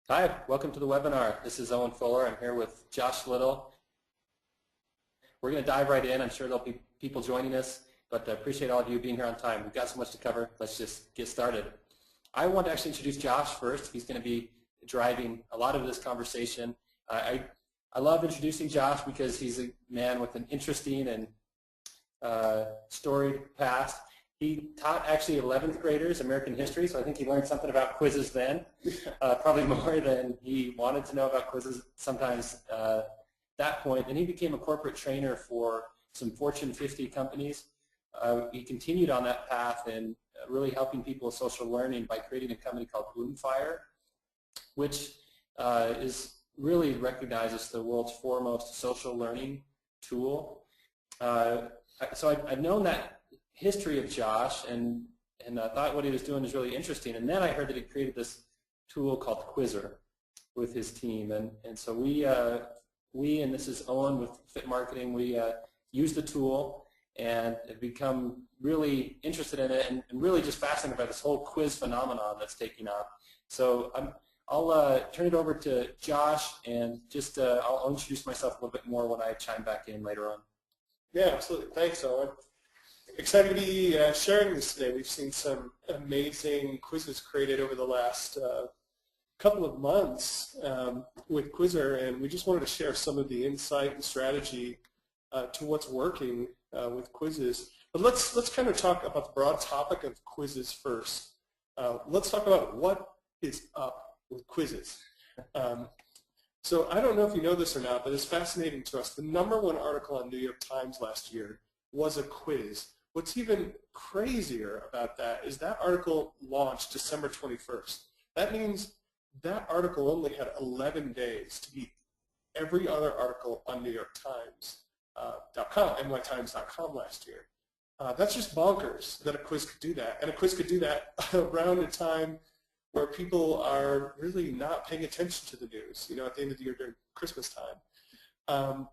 Hi, welcome to the webinar. This is Owen Fuller. I'm here with Josh Little. We're going to dive right in. I'm sure there'll be people joining us, but I appreciate all of you being here on time. We've got so much to cover. Let's just get started. I want to actually introduce Josh first. He's going to be driving a lot of this conversation. I love introducing Josh because he's a man with an interesting and storied past. He taught actually 11th graders American history, so I think he learned something about quizzes then, probably more than he wanted to know about quizzes sometimes that point. And he became a corporate trainer for some Fortune 50 companies. He continued on that path and really helping people with social learning by creating a company called Bloomfire, which is really recognized as the world's foremost social learning tool. So I've known that history of Josh and thought what he was doing was really interesting. And then I heard that he created this tool called Quizzer with his team. And so we and this is Owen with Fit Marketing, we use the tool and have become really interested in it and really just fascinated by this whole quiz phenomenon that's taking off. So I'll turn it over to Josh and just I'll introduce myself a little bit more when I chime back in later on. Yeah, absolutely. Thanks, Owen. Excited to be sharing this today. We've seen some amazing quizzes created over the last couple of months with Quizzer, and we just wanted to share some of the insight and strategy to what's working with quizzes. But let's kind of talk about the broad topic of quizzes first. Let's talk about what is up with quizzes. So I don't know if you know this or not, but it's fascinating to us. The #1 article on New York Times last year was a quiz. What's even crazier about that is that article launched December 21st. That means that article only had 11 days to beat every other article on NewYorkTimes.com, nytimes.com last year. That's just bonkers that a quiz could do that. And a quiz could do that around a time where people are really not paying attention to the news, at the end of the year during Christmas time.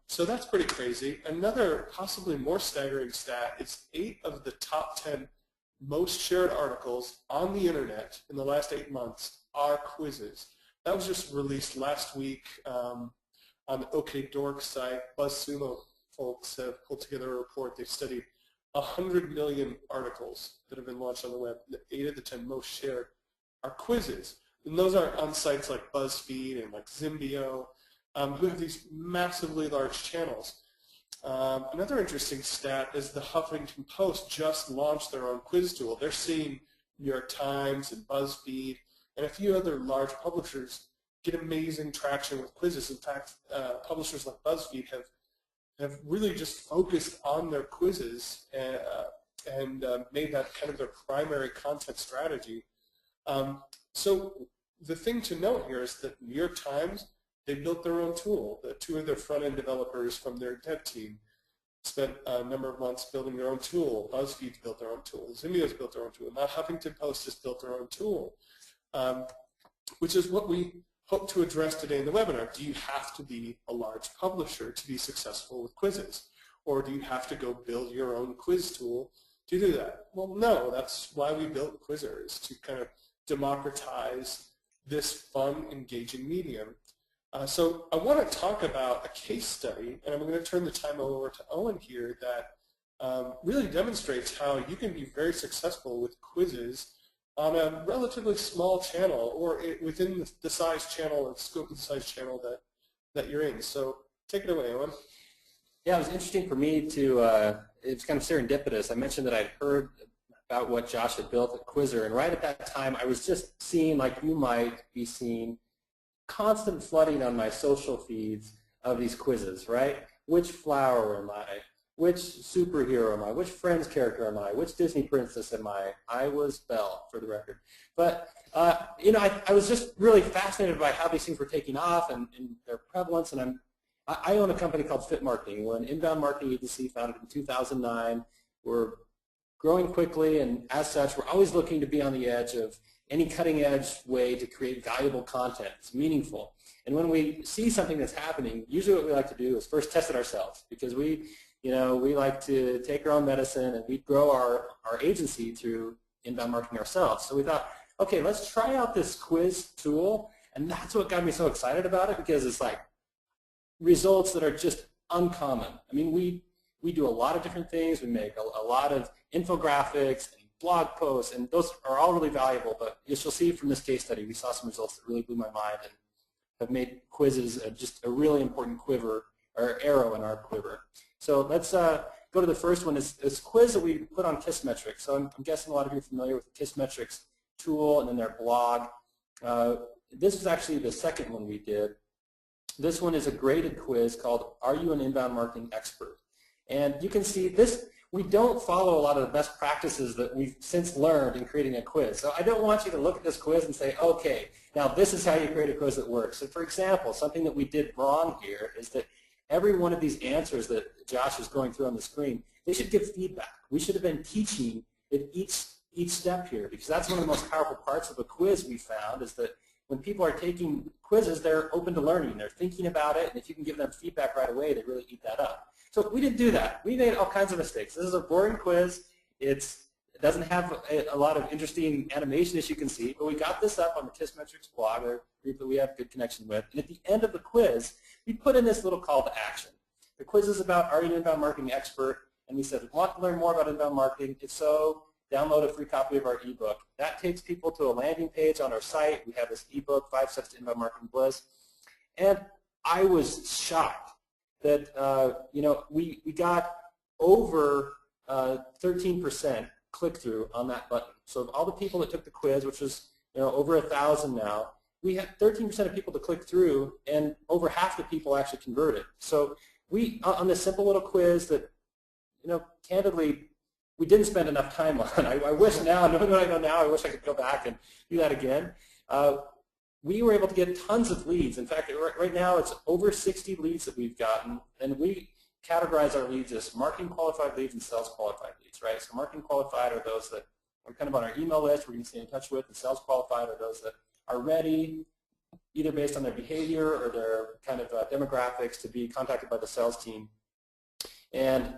So that's pretty crazy. Another possibly more staggering stat is 8 of the top 10 most shared articles on the internet in the last 8 months are quizzes. That was just released last week on the OKDork site. BuzzSumo folks have pulled together a report. They've studied 100 million articles that have been launched on the web. 8 of the 10 most shared are quizzes. And those are on sites like BuzzFeed and like Zimbio, who have these massively large channels. Another interesting stat is the Huffington Post just launched their own quiz tool. They're seeing New York Times and BuzzFeed and a few other large publishers get amazing traction with quizzes. In fact, publishers like BuzzFeed have really just focused on their quizzes and made that kind of their primary content strategy. So the thing to note here is that New York Times, they built their own tool. The 2 of their front-end developers from their dev team spent a number of months building their own tool. BuzzFeed's built their own tool. Zimbio's built their own tool. Now Huffington Post has built their own tool, which is what we hope to address today in the webinar. Do you have to be a large publisher to be successful with quizzes? Or do you have to go build your own quiz tool to do that? Well, no, that's why we built Quizzer, is to kind of democratize this fun, engaging medium. So I want to talk about a case study, and I'm going to turn the time over to Owen here, that really demonstrates how you can be very successful with quizzes on a relatively small channel or within the size channel and scope of the size channel that you're in. So take it away, Owen. Yeah, it was interesting for me to, it's kind of serendipitous. I mentioned that I'd heard about what Josh had built at Quizzer, and right at that time I was just seeing, like you might be seeing, constant flooding on my social feeds of these quizzes, right? Which flower am I? Which superhero am I? Which Friends character am I? Which Disney princess am I? I was Belle, for the record. But, I was just really fascinated by how these things were taking off and their prevalence, and I own a company called Fit Marketing. We're an inbound marketing agency founded in 2009. We're growing quickly, and as such, we're always looking to be on the edge of any cutting-edge way to create valuable content. It's meaningful. And when we see something that's happening, usually what we like to do is first test it ourselves, because we like to take our own medicine, and we grow our agency through inbound marketing ourselves. So we thought, okay, let's try out this quiz tool And that's what got me so excited about it, because it's like results that are just uncommon. I mean, we do a lot of different things. We make a lot of infographics and blog posts, and those are all really valuable. But as you'll see from this case study, we saw some results that really blew my mind and have made quizzes just a really important quiver or arrow in our quiver. So let's go to the first one. It's this quiz that we put on Kissmetrics. So I'm guessing a lot of you are familiar with the Kissmetrics tool and then their blog. This is actually the second one we did. This one is a graded quiz called Are You an Inbound Marketing Expert? And you can see this, we don't follow a lot of the best practices that we've since learned in creating a quiz. So I don't want you to look at this quiz and say, okay, now this is how you create a quiz that works. So for example, something that we did wrong here is that every one of these answers that Josh is going through on the screen, they should give feedback. We should have been teaching at each step here, because that's one of the most powerful parts of a quiz we found, is that when people are taking quizzes, they're open to learning. They're thinking about it, and if you can give them feedback right away, they really eat that up. So we didn't do that. We made all kinds of mistakes. This is a boring quiz. It doesn't have a lot of interesting animation, as you can see, but we got this up on the Kissmetrics blog, a group that we have good connection with. And at the end of the quiz, we put in this little call to action. The quiz is about, are you an inbound marketing expert? And we said, want to learn more about inbound marketing? If so, download a free copy of our ebook. That takes people to a landing page on our site. We have this ebook, 5 Steps to Inbound Marketing Bliss. And I was shocked that we got over 13% click-through on that button. So of all the people that took the quiz, which was over 1,000 now, we had 13% of people to click through, and over half the people actually converted. So we, on this simple little quiz that, candidly, we didn't spend enough time on. I wish now, knowing what I know now, I wish I could go back and do that again. We were able to get tons of leads. In fact, right now it's over 60 leads that we've gotten, and we categorize our leads as marketing qualified leads and sales qualified leads, right? So marketing qualified are those that are kind of on our email list we're going to stay in touch with, and sales qualified are those that are ready, either based on their behavior or their kind of demographics, to be contacted by the sales team. And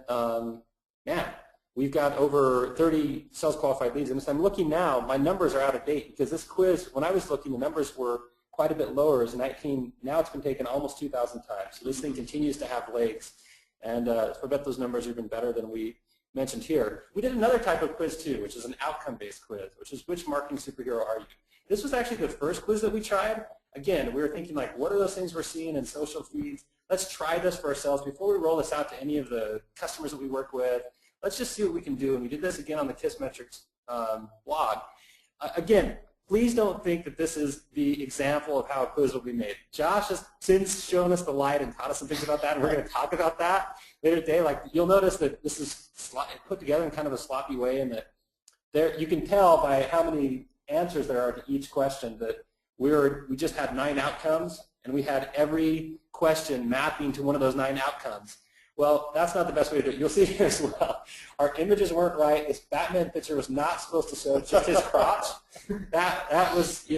we've got over 30 sales qualified leads. And as I'm looking now, my numbers are out of date, because this quiz, when I was looking, the numbers were quite a bit lower. As now it's been taken almost 2,000 times. So this thing continues to have legs. And I bet those numbers are even better than we mentioned here. We did another type of quiz too, which is an outcome-based quiz, which is which marketing superhero are you? This was actually the first quiz that we tried. Again, we were thinking, like, what are those things we're seeing in social feeds? Let's try this for ourselves before we roll this out to any of the customers that we work with. Let's just see what we can do. And we did this again on the Kissmetrics blog. Again, please don't think that this is the example of how a quiz will be made. Josh has since shown us the light and taught us some things about that, and we're going to talk about that later today. Like, you'll notice that this is put together in kind of a sloppy way, and that you can tell by how many answers there are to each question that we just had 9 outcomes, and we had every question mapping to one of those 9 outcomes. Well, that's not the best way to do it. You'll see here as well. Our images weren't right. This Batman picture was not supposed to show just his crotch. That was,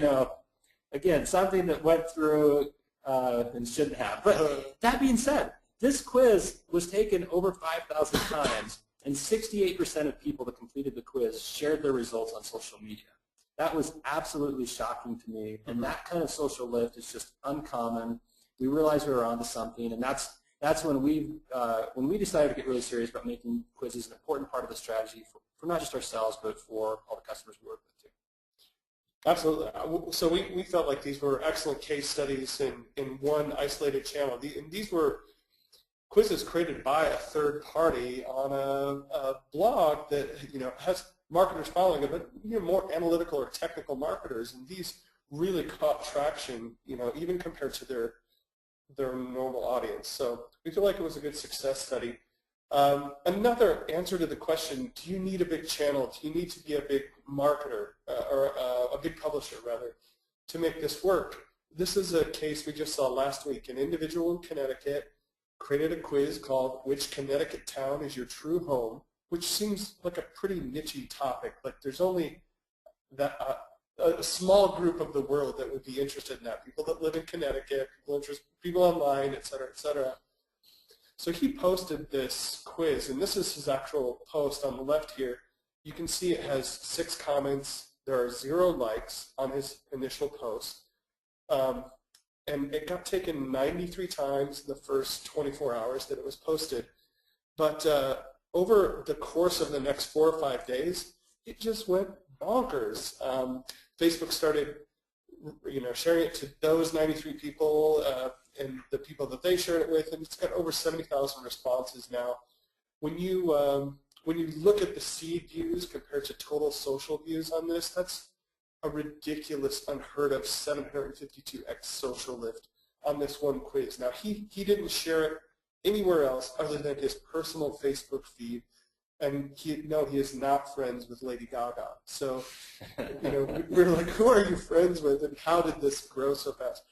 again, something that went through and shouldn't have. But that being said, this quiz was taken over 5,000 times, and 68% of people that completed the quiz shared their results on social media. That was absolutely shocking to me, and that kind of social lift is just uncommon. We realized we were onto something, and that's when we decided to get really serious about making quizzes an important part of the strategy for not just ourselves, but for all the customers we work with too. Absolutely. So we felt like these were excellent case studies in one isolated channel. And these were quizzes created by a third party on a blog that has marketers following it, but more analytical or technical marketers. And these really caught traction, even compared to their normal audience. So we feel like it was a good success study. Another answer to the question, do you need a big channel? Do you need to be a big marketer or a big publisher, rather, to make this work? This is a case we just saw last week. An individual in Connecticut created a quiz called Which Connecticut Town is Your True Home, which seems like a pretty niche-y topic. Like, there's only a small group of the world that would be interested in that. People that live in Connecticut, people online, et cetera, et cetera. So he posted this quiz, and this is his actual post on the left here. You can see it has 6 comments. There are 0 likes on his initial post. And it got taken 93 times in the first 24 hours that it was posted. But over the course of the next 4 or 5 days, it just went bonkers. Facebook started, sharing it to those 93 people and the people that they shared it with, and it's got over 70,000 responses now. When you look at the seed views compared to total social views on this, that's a ridiculous, unheard of 752x social lift on this one quiz. Now, he didn't share it anywhere else other than his personal Facebook feed, and he is not friends with Lady Gaga. So, we're like, who are you friends with, and how did this grow so fast?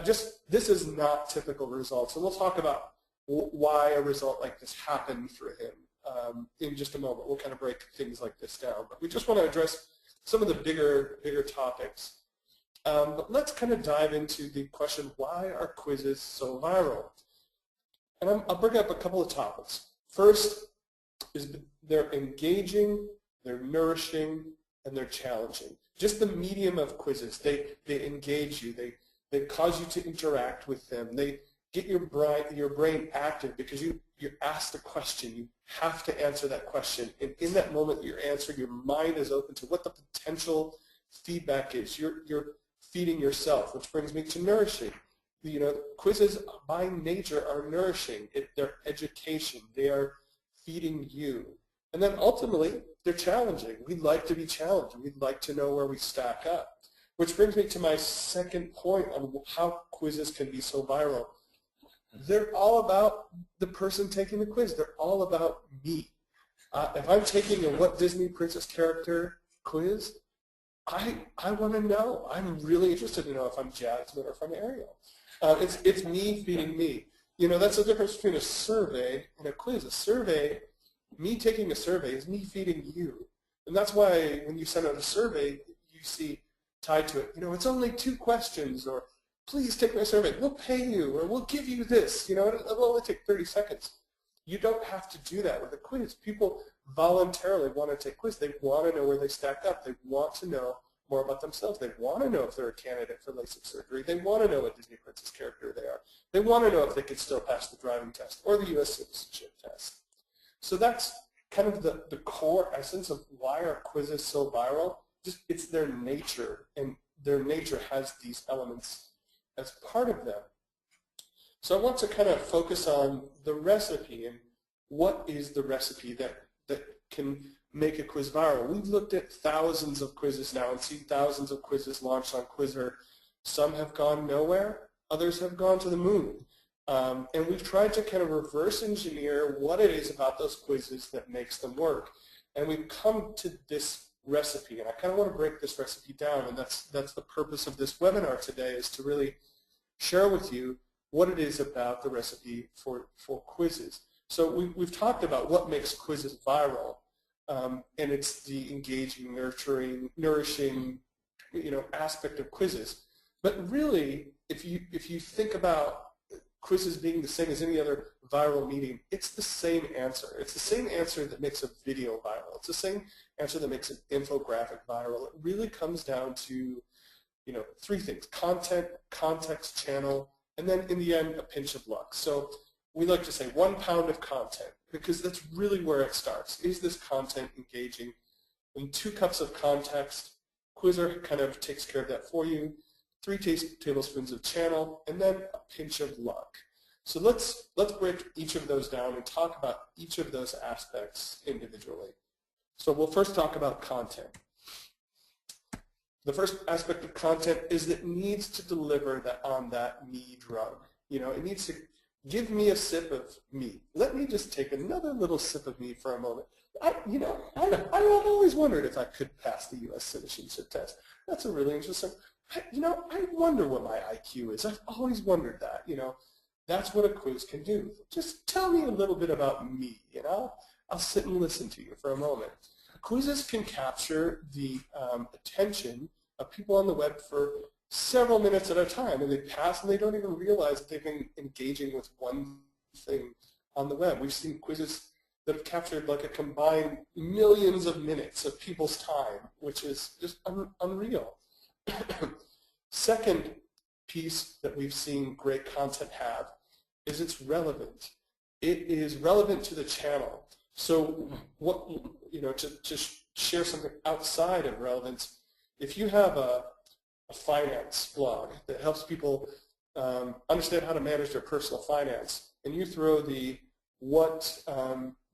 This is not typical results, and we'll talk about why a result like this happened for him in just a moment. We'll kind of break things like this down, but we just want to address some of the bigger topics. But let's kind of dive into the question, why are quizzes so viral? And I'll bring up a couple of topics. First is they're engaging, they're nourishing, and they're challenging. Just the medium of quizzes, they engage you, they cause you to interact with them, they get your brain active because you're asked a question, you have to answer that question, and in that moment that you're answering, your mind is open to what the potential feedback is. You're feeding yourself, which brings me to nourishing. Quizzes by nature are nourishing. They're education. They are feeding you. And then ultimately, they're challenging. We'd like to be challenged. We'd like to know where we stack up. Which brings me to my second point on how quizzes can be so viral. They're all about the person taking the quiz. They're all about me. If I'm taking a What Disney Princess character quiz, I want to know. I'm really interested to know if I'm Jasmine or if I'm Ariel. It's me feeding me. That's the difference between a survey and a quiz. A survey, me taking a survey is me feeding you. And that's why when you send out a survey, you see tied to it, it's only 2 questions, or please take my survey, we'll pay you, or we'll give you this, it'll only take 30 seconds. You don't have to do that with a quiz. People voluntarily want to take quiz. They want to know where they stack up. They want to know more about themselves. They want to know if they're a candidate for LASIK surgery. They want to know what Disney Princess character they are. They want to know if they could still pass the driving test or the U.S. citizenship test. So that's kind of the core essence of why are quizzes so viral. It's their nature, and their nature has these elements as part of them. So I want to kind of focus on the recipe and what is the recipe that can make a quiz viral. We've looked at thousands of quizzes now and seen thousands of quizzes launched on Quizzer. Some have gone nowhere, others have gone to the moon. And we've tried to kind of reverse engineer what it is about those quizzes that makes them work. And we've come to this recipe, and I kind of want to break this recipe down, and that's the purpose of this webinar today, is to really share with you what it is about the recipe for quizzes. So we've talked about what makes quizzes viral, and it's the engaging, nurturing, nourishing, aspect of quizzes. But really, if you think about quizzes being the same as any other viral medium, it's the same answer. It's the same answer that makes a video viral. It's the same answer that makes an infographic viral. It really comes down to 3 things: content, context, channel, and then in the end, a pinch of luck. So we like to say 1 pound of content, because that's really where it starts. Is this content engaging? In 2 cups of context, Quizzer kind of takes care of that for you. 3 tablespoons of channel, and then a pinch of luck. So let's break each of those down and talk about each of those aspects individually. So we'll first talk about content. The first aspect of content is that it needs to deliver on that me drug. It needs to give me a sip of me. Let me just take another little sip of me for a moment. I've always wondered if I could pass the U.S. citizenship test. That's a really interesting. I wonder what my IQ is. I've always wondered that. That's what a quiz can do. Just tell me a little bit about me. I'll sit and listen to you for a moment. Quizzes can capture the attention of people on the web for several minutes at a time, and they pass and they don't even realize that they've been engaging with one thing on the web. We've seen quizzes that have captured like a combined millions of minutes of people's time, which is just unreal. Second, piece that we've seen great content have is it's relevant. It is relevant to the channel. So what, to share something outside of relevance, if you have a finance blog that helps people understand how to manage their personal finance, and you throw the what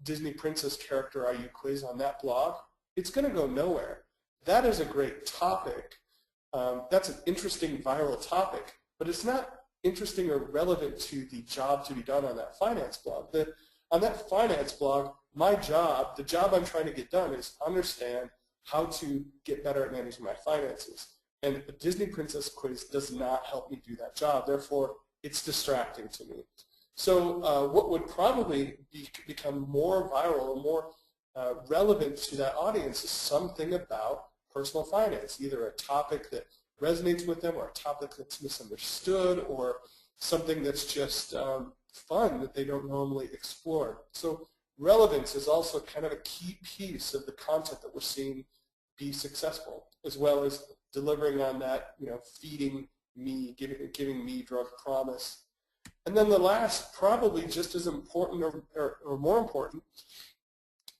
Disney princess character are you quiz on that blog, it's going to go nowhere. That is a great topic. That's an interesting viral topic, but it's not interesting or relevant to the job to be done on that finance blog. On that finance blog, my job, the job I'm trying to get done is understand how to get better at managing my finances. And the Disney Princess quiz does not help me do that job. Therefore, it's distracting to me. So what would probably become more viral or more relevant to that audience is something about personal finance, either a topic that resonates with them or a topic that's misunderstood or something that's just fun that they don't normally explore. So relevance is also kind of a key piece of the content that we're seeing be successful, as well as delivering on that, feeding me, giving me drug promise. And then the last, probably just as important or more important,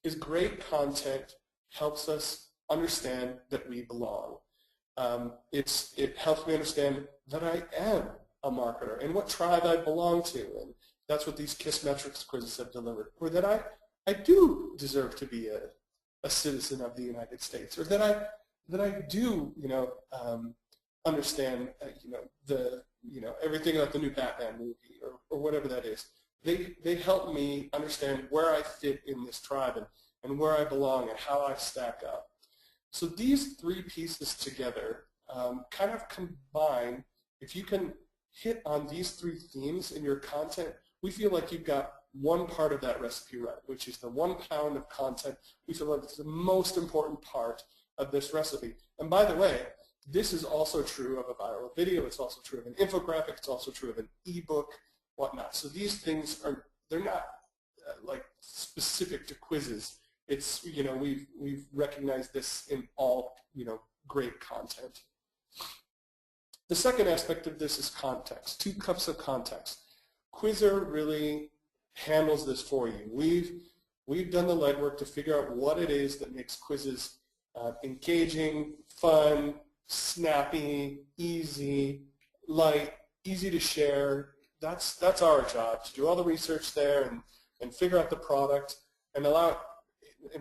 is great content helps us understand that we belong. It helps me understand that I am a marketer and what tribe I belong to, and that's what these KISS metrics quizzes have delivered, or that I do deserve to be a citizen of the United States, or that I do understand everything about the new Batman movie or whatever that is. They help me understand where I fit in this tribe and where I belong and how I stack up. So these three pieces together kind of combine. If you can hit on these three themes in your content, we feel like you've got one part of that recipe right, which is the 1 pound of content. We feel like it's the most important part of this recipe. And by the way, this is also true of a viral video. It's also true of an infographic. It's also true of an ebook, whatnot. So these things they're not like specific to quizzes. It's, we've recognized this in all, great content. The second aspect of this is context, 2 cups of context. Quizzer really handles this for you. We've done the legwork to figure out what it is that makes quizzes engaging, fun, snappy, easy, light, easy to share. That's our job, to do all the research there and figure out the product and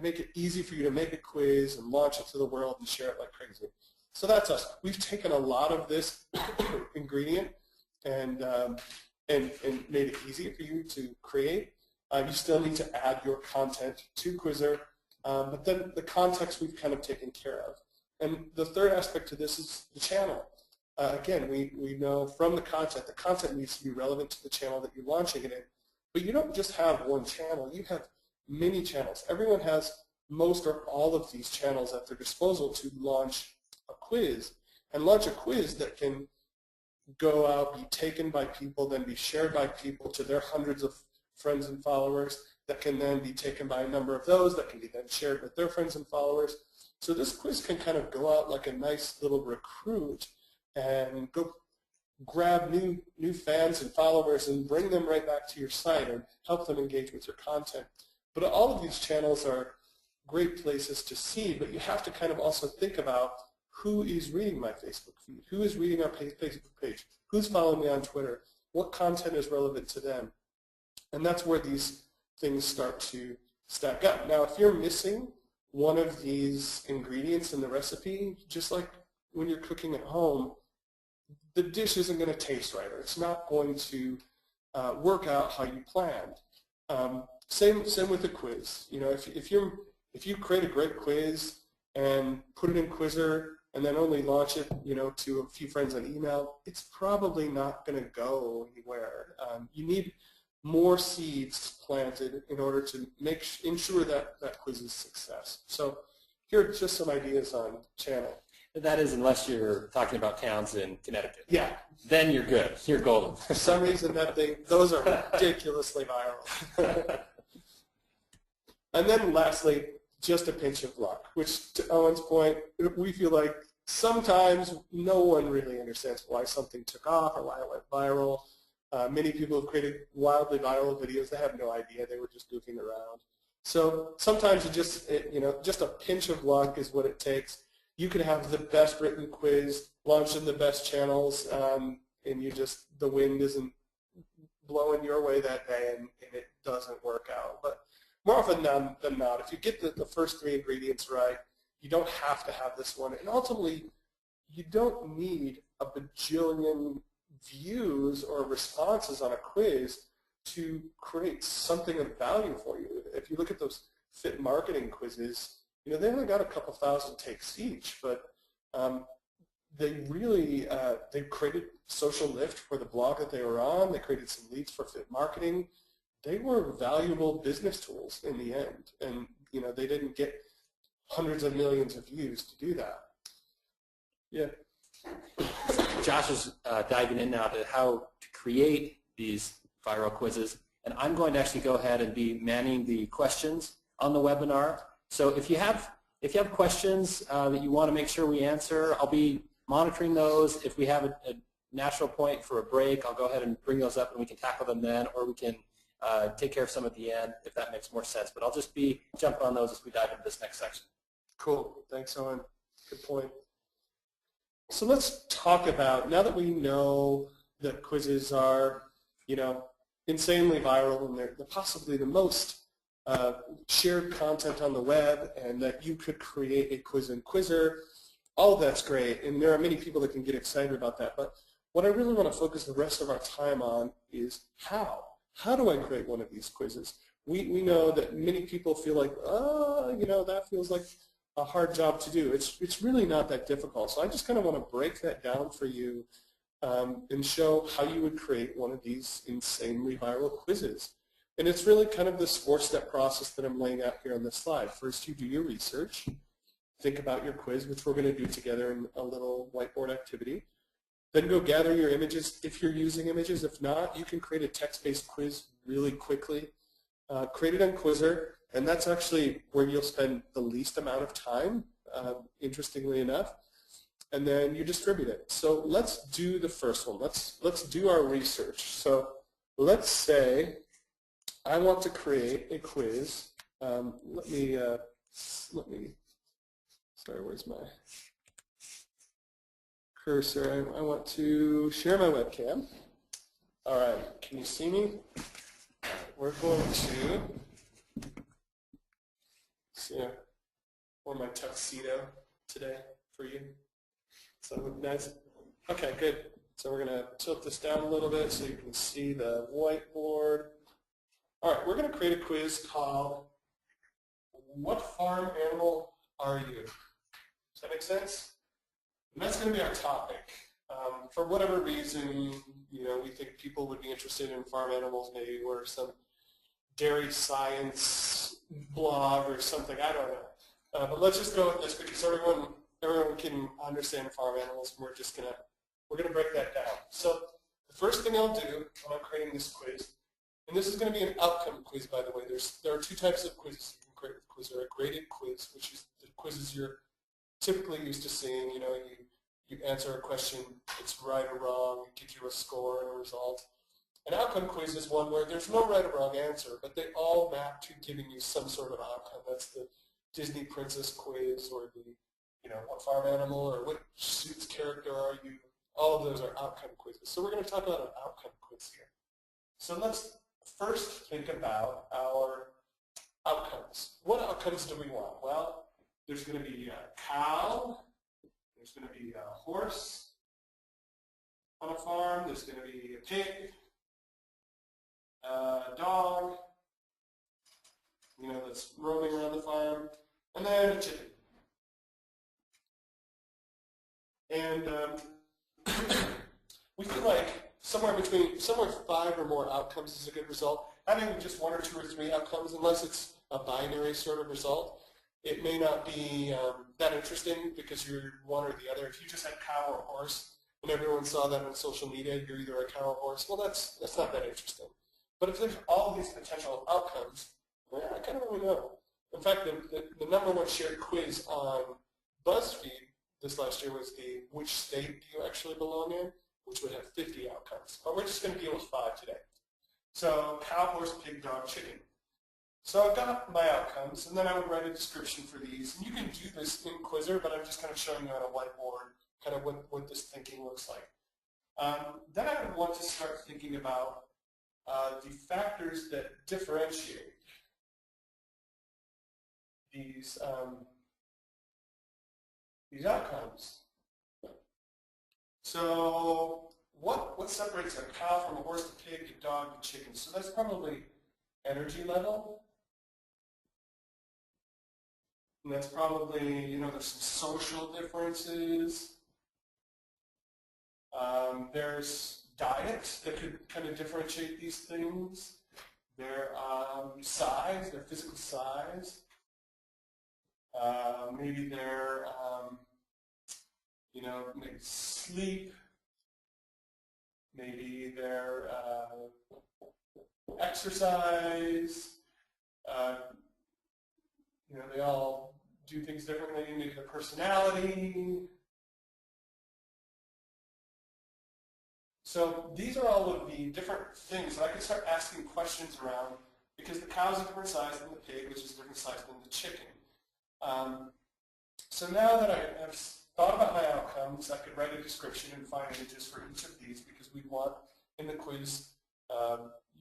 make it easy for you to make a quiz and launch it to the world and share it like crazy. So that's us. We've taken a lot of this ingredient and made it easy for you to create. You still need to add your content to Quizzer, but then the context we've kind of taken care of. And the third aspect to this is the channel. Again, we know from the content needs to be relevant to the channel that you're launching it in. But you don't just have one channel. You have many channels. Everyone has most or all of these channels at their disposal to launch a quiz, and launch a quiz that can go out, be taken by people, then be shared by people to their hundreds of friends and followers, that can then be taken by a number of those, that can be then shared with their friends and followers. So this quiz can kind of go out like a nice little recruit and go grab new fans and followers and bring them right back to your site and help them engage with your content. But all of these channels are great places to see, but you have to kind of also think about who is reading my Facebook feed, who is reading our Facebook page, who's following me on Twitter, what content is relevant to them. And that's where these things start to stack up. Now, if you're missing one of these ingredients in the recipe, just like when you're cooking at home, the dish isn't going to taste right, or it's not going to work out how you planned. Same with the quiz. If you create a great quiz and put it in Quizzer and then only launch it, to a few friends on email, it's probably not going to go anywhere. You need more seeds planted in order to ensure that quiz is a success. So here are just some ideas on channel. That is, unless you're talking about towns in Connecticut. Yeah. Then you're good. You're golden. For some reason, those are ridiculously viral. And then lastly, just a pinch of luck, which to Owen's point, we feel like Sometimes no one really understands why something took off or why it went viral. Many people have created wildly viral videos. They have no idea. They were just goofing around. So sometimes just a pinch of luck is what it takes. You could have the best written quiz launched in the best channels, and the wind isn't blowing your way that day, and it doesn't work out. But more often than not, if you get the first 3 ingredients right, you don't have to have this one. And ultimately, you don't need a bajillion views or responses on a quiz to create something of value for you. If you look at those fit marketing quizzes, they only got a couple thousand takes each, but they really they created social lift for the blog that they were on. They created some leads for fit marketing. They were valuable business tools in the end, and they didn't get hundreds of millions of views to do that. Yeah. Josh is diving in now to how to create these viral quizzes, and I'm going to actually go ahead and be manning the questions on the webinar. So if you have questions that you want to make sure we answer, I'll be monitoring those. If we have a natural point for a break, I'll go ahead and bring those up and we can tackle them then, or we can take care of some at the end if that makes more sense. But I'll just be jumping on those as we dive into this next section. Cool. Thanks, Owen. Good point. So let's talk about, now that we know that quizzes are, insanely viral and they're possibly the most shared content on the web, and that you could create a quiz in Quizzer, all of that's great, and there are many people that can get excited about that. But what I really want to focus the rest of our time on is how. How do I create one of these quizzes? We know that many people feel like, that feels like a hard job to do. It's really not that difficult. So I just kind of want to break that down for you and show how you would create one of these insanely viral quizzes. And it's really kind of this 4-step process that I'm laying out here on this slide. First, you do your research. Think about your quiz, which we're going to do together in a little whiteboard activity. Then go gather your images if you're using images. If not, you can create a text-based quiz really quickly. Create it on Quizzer, and that's actually where you'll spend the least amount of time, interestingly enough. And then you distribute it. So let's do the first one. Let's do our research. So let's say I want to create a quiz. Let me. Sorry, where's my cursor? I want to share my webcam. All right, can you see me? We're going to see. Wear my tuxedo today for you. Does that look nice? Okay, good. So we're going to tilt this down a little bit so you can see the whiteboard. All right, we're going to create a quiz called What Farm Animal Are You? Does that make sense? And that's going to be our topic. For whatever reason, we think people would be interested in farm animals, maybe, or some dairy science blog or something. I don't know. But let's just go with this because everyone can understand farm animals, and we're gonna break that down. So the first thing I'll do when I'm creating this quiz, and this is going to be an outcome quiz, by the way. There are 2 types of quizzes you can create with Quizzer. A graded quiz, which is the quizzes you're typically used to seeing. You answer a question, it's right or wrong, it gives you a score and a result. An outcome quiz is one where there's no right or wrong answer, but they all map to giving you some sort of outcome. That's the Disney Princess quiz, or the what farm animal, or what Suits character are you. All of those are outcome quizzes. So we're going to talk about an outcome quiz here. So let's first think about our outcomes. What outcomes do we want? Well, there's going to be a cow, there's going to be a horse on a farm, there's going to be a pig, a dog, that's roaming around the farm, and then a chicken. And we feel like somewhere 5 or more outcomes is a good result. Having just 1 or 2 or 3 outcomes, unless it's a binary sort of result, it may not be that interesting because you're one or the other. If you just had cow or horse and everyone saw that on social media, you're either a cow or horse, well, that's not that interesting. But if there's all these potential outcomes, well, I kind of want to know. In fact, the #1 shared quiz on BuzzFeed this last year was a which state do you actually belong in, which would have 50 outcomes. But we're just going to deal with 5 today. So cow, horse, pig, dog, chicken. So I've got my outcomes, and then I would write a description for these. And you can do this in Quizzer, but I'm just kind of showing you on a whiteboard kind of what this thinking looks like. Then I would want to start thinking about the factors that differentiate these outcomes. So what separates a cow from a horse, a pig, a dog, a chicken? So that's probably energy level. And that's probably, there's some social differences. There's diet that could kind of differentiate these things. Their size, their physical size. Maybe their, maybe sleep. Maybe their exercise. They all do things differently. Maybe their personality. So these are all of the different things that I could start asking questions around, because the cow's a different size than the pig, which is a different size than the chicken. So now that I have thought about my outcomes, I could write a description and find images for each of these, because we want in the quiz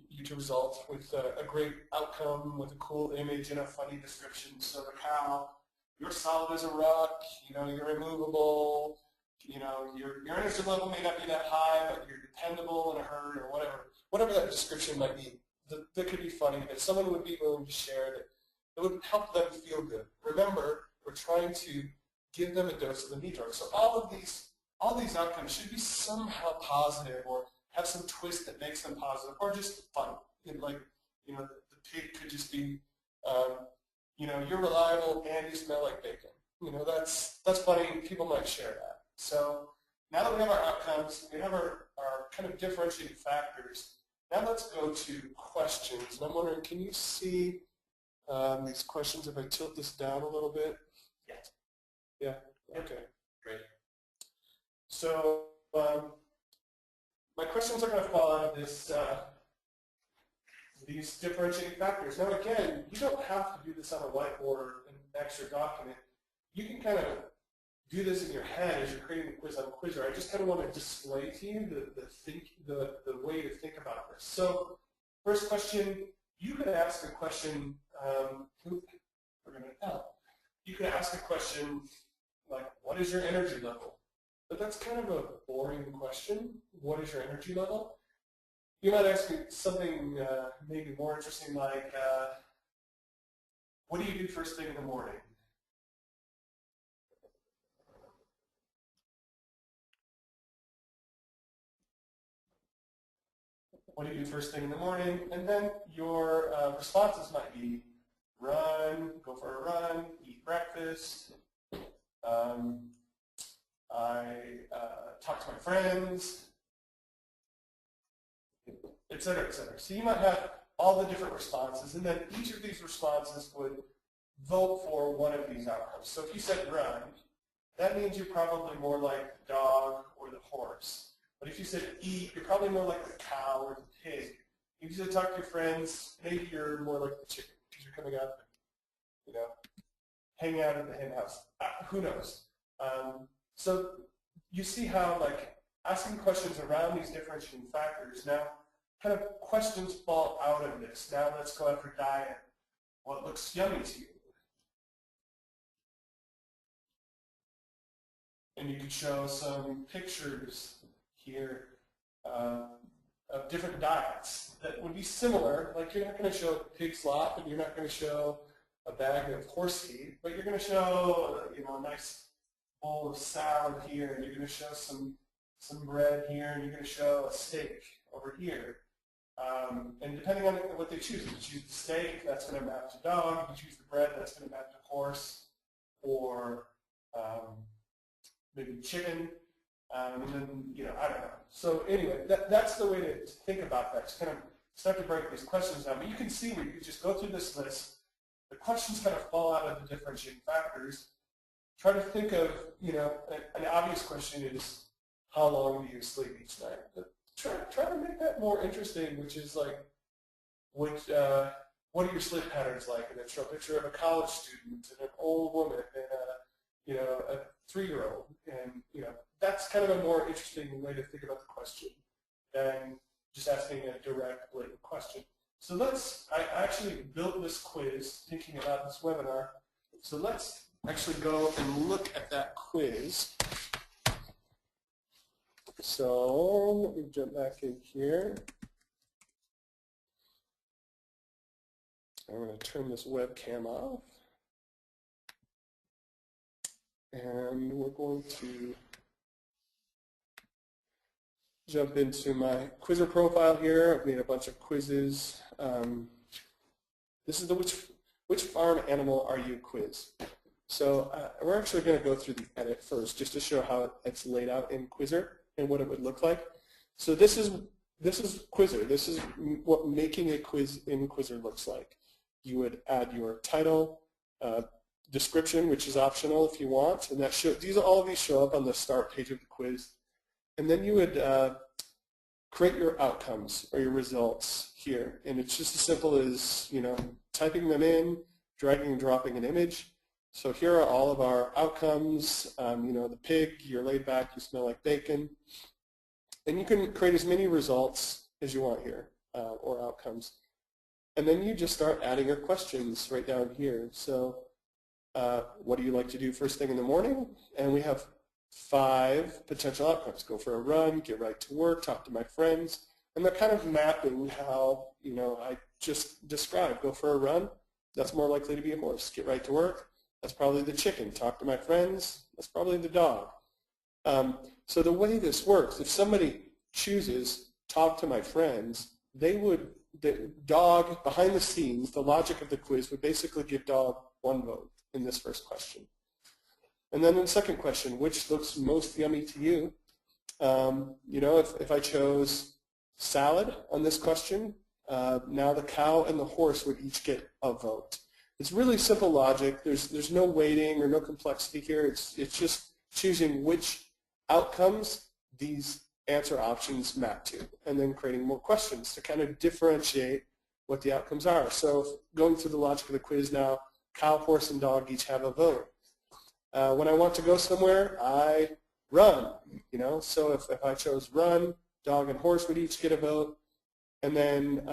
you to result with a great outcome with a cool image and a funny description. So the cow, you're solid as a rock, you're immovable, your energy level may not be that high, but you're dependable in a herd, or whatever that description might be. That could be funny, that someone would be willing to share, that would help them feel good. Remember, we're trying to give them a dose of the meat drug. So all these outcomes should be somehow positive, or have some twist that makes them positive, or just fun. The pig could just be, you're reliable and you smell like bacon. That's funny. People might share that. So now that we have our outcomes, we have our kind of differentiating factors. Now let's go to questions. And I'm wondering, can you see these questions if I tilt this down a little bit? Yes. Yeah? Okay. Great. So my questions are going to fall out of this, these differentiating factors. Now again, you don't have to do this on a whiteboard or an extra document. You can kind of do this in your head as you're creating the quiz on Quizzer. I just kind of want to display to you the way to think about this. So first question, you could ask a question, we're going to tell. You could ask a question like, what is your energy level? But that's kind of a boring question. What is your energy level? You might ask me something maybe more interesting like, what do you do first thing in the morning? What do you do first thing in the morning? And then your responses might be run, go for a run, eat breakfast, I talk to my friends, et cetera, et cetera. So you might have all the different responses, and then each of these responses would vote for one of these outcomes. So if you said run, that means you're probably more like the dog or the horse. But if you said eat, you're probably more like the cow or the pig. If you said talk to your friends, maybe you're more like the chicken, because you're coming out there, hanging out in the hen house. Who knows? So you see how, like, asking questions around these differentiating factors, now kind of questions fall out of this. Now let's go after diet. What looks yummy to you? And you could show some pictures here of different diets that would be similar. Like, you're not going to show pig slop, and you're not going to show a bag of horse feed, but you're going to show a nice bowl of salad here, and you're going to show some bread here, and you're going to show a steak over here. And depending on what they choose, if you choose the steak, that's going to map to dog. If you choose the bread, that's going to map to horse, or maybe chicken. And then, I don't know. So anyway, that's the way to think about that, to kind of start to break these questions down. But you can see where you can just go through this list. The questions kind of fall out of the differentiating factors. try to think of, an obvious question is, how long do you sleep each night? But try to make that more interesting, which is like, what are your sleep patterns like? And then show a picture of a college student and an old woman and a 3-year-old. And that's kind of a more interesting way to think about the question than just asking a direct, blatant question. So I actually built this quiz thinking about this webinar. So let's actually go and look at that quiz. So let me jump back in here. I'm going to turn this webcam off. And we're going to jump into my quizzer profile here. I've made a bunch of quizzes. This is the which farm animal are you quiz. So we're actually going to go through the edit first just to show how it's laid out in Quizzer and what it would look like. So this is Quizzer. This is what making a quiz in Quizzer looks like. You would add your title, description, which is optional if you want, and all of these show up on the start page of the quiz. And then you would create your outcomes or your results here, and it's just as simple as typing them in, dragging and dropping an image. So here are all of our outcomes. The pig, you're laid back, you smell like bacon, and you can create as many results as you want here or outcomes. And then you just start adding your questions right down here. So what do you like to do first thing in the morning? And we have 5 potential outcomes. Go for a run, get right to work, talk to my friends. And they're kind of mapping how, I just described. Go for a run, that's more likely to be a horse. Get right to work, that's probably the chicken. Talk to my friends, that's probably the dog. So the way this works, if somebody chooses talk to my friends, the dog, behind the scenes, the logic of the quiz would basically give dog 1 vote in this first question. And then in the second question, which looks most yummy to you? If I chose salad on this question, now the cow and the horse would each get a vote. It's really simple logic. There's no weighting or no complexity here. It's just choosing which outcomes these answer options map to, and then creating more questions to kind of differentiate what the outcomes are. So going through the logic of the quiz now, cow, horse, and dog each have a vote. When I want to go somewhere, I run. So if I chose run, dog and horse would each get a vote. And then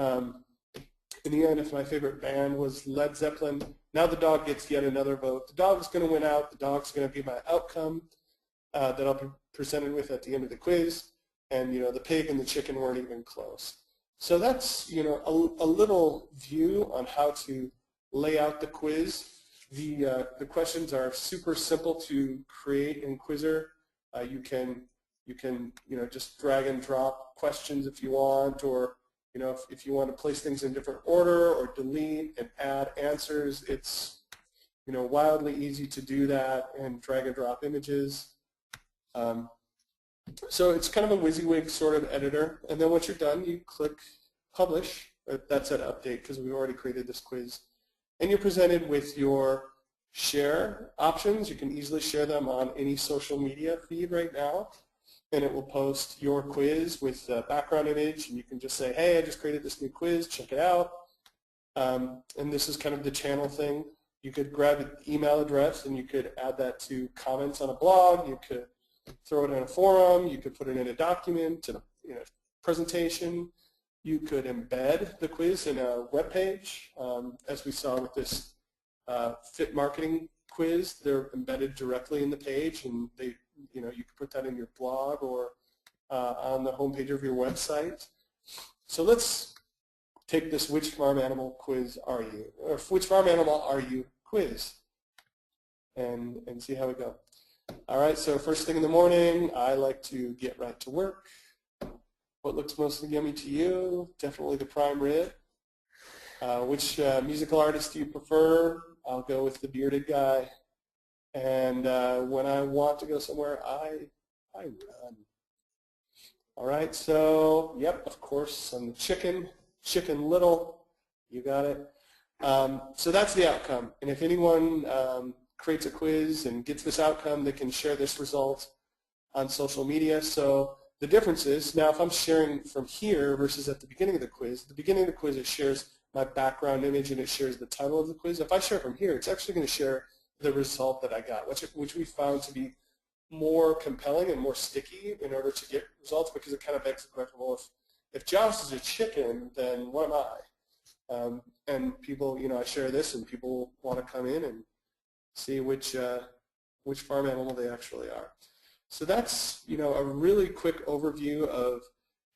in the end, if my favorite band was Led Zeppelin, now the dog gets yet another vote. The dog's going to win out. The dog's going to be my outcome that I'll be presented with at the end of the quiz. And the pig and the chicken weren't even close. So that's a little view on how to lay out the quiz. The questions are super simple to create in Quizzer. You can just drag and drop questions if you want, or if you want to place things in different order or delete and add answers. It's wildly easy to do that and drag and drop images. So it's kind of a WYSIWYG sort of editor, and then once you're done, you click publish. That's at update because we've already created this quiz. And you're presented with your share options. You can easily share them on any social media feed right now, and it will post your quiz with a background image, and you can just say, hey, I just created this new quiz, check it out. And this is kind of the channel thing. You could grab an email address and you could add that to comments on a blog. You could throw it in a forum. You could put it in a document, in a presentation. You could embed the quiz in a web page, as we saw with this fit marketing quiz. They're embedded directly in the page, and you could put that in your blog or on the homepage of your website. So let's take this which farm animal quiz are you, or which farm animal are you quiz, and see how we go. All right, so first thing in the morning, I like to get right to work. What looks most yummy to you? Definitely the prime rib. Which musical artist do you prefer? I'll go with the bearded guy. And when I want to go somewhere, I run. All right, so, yep, of course, I'm the chicken. Chicken Little, you got it. So that's the outcome. And if anyone creates a quiz and gets this outcome, they can share this result on social media. So the difference is now if I'm sharing from here versus at the beginning of the quiz it shares my background image and it shares the title of the quiz. If I share from here, it's actually going to share the result that I got, which we found to be more compelling and more sticky in order to get results, because it kind of begs the question, well, if Joust is a chicken, then what am I? And people, I share this and people want to come in and see which farm animal they actually are. So that's, a really quick overview of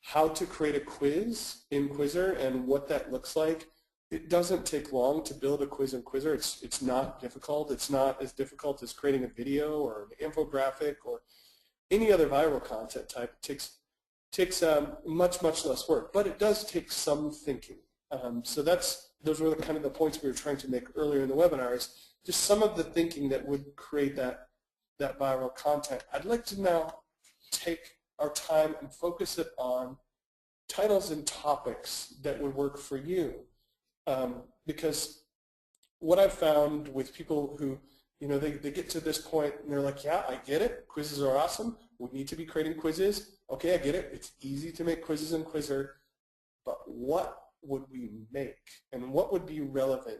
how to create a quiz in Quizzer and what that looks like. It doesn't take long to build a quiz in Quizzer. It's not difficult. It's not as difficult as creating a video or an infographic or any other viral content type. It takes much less work, but it does take some thinking. So those were kind of the points we were trying to make earlier in the webinars. Just some of the thinking that would create that viral content. I'd like to now take our time and focus it on titles and topics that would work for you. Because what I've found with people who, they get to this point and they're like, yeah, I get it. Quizzes are awesome. We need to be creating quizzes. Okay, I get it. It's easy to make quizzes in Quizzer, but what would we make and what would be relevant?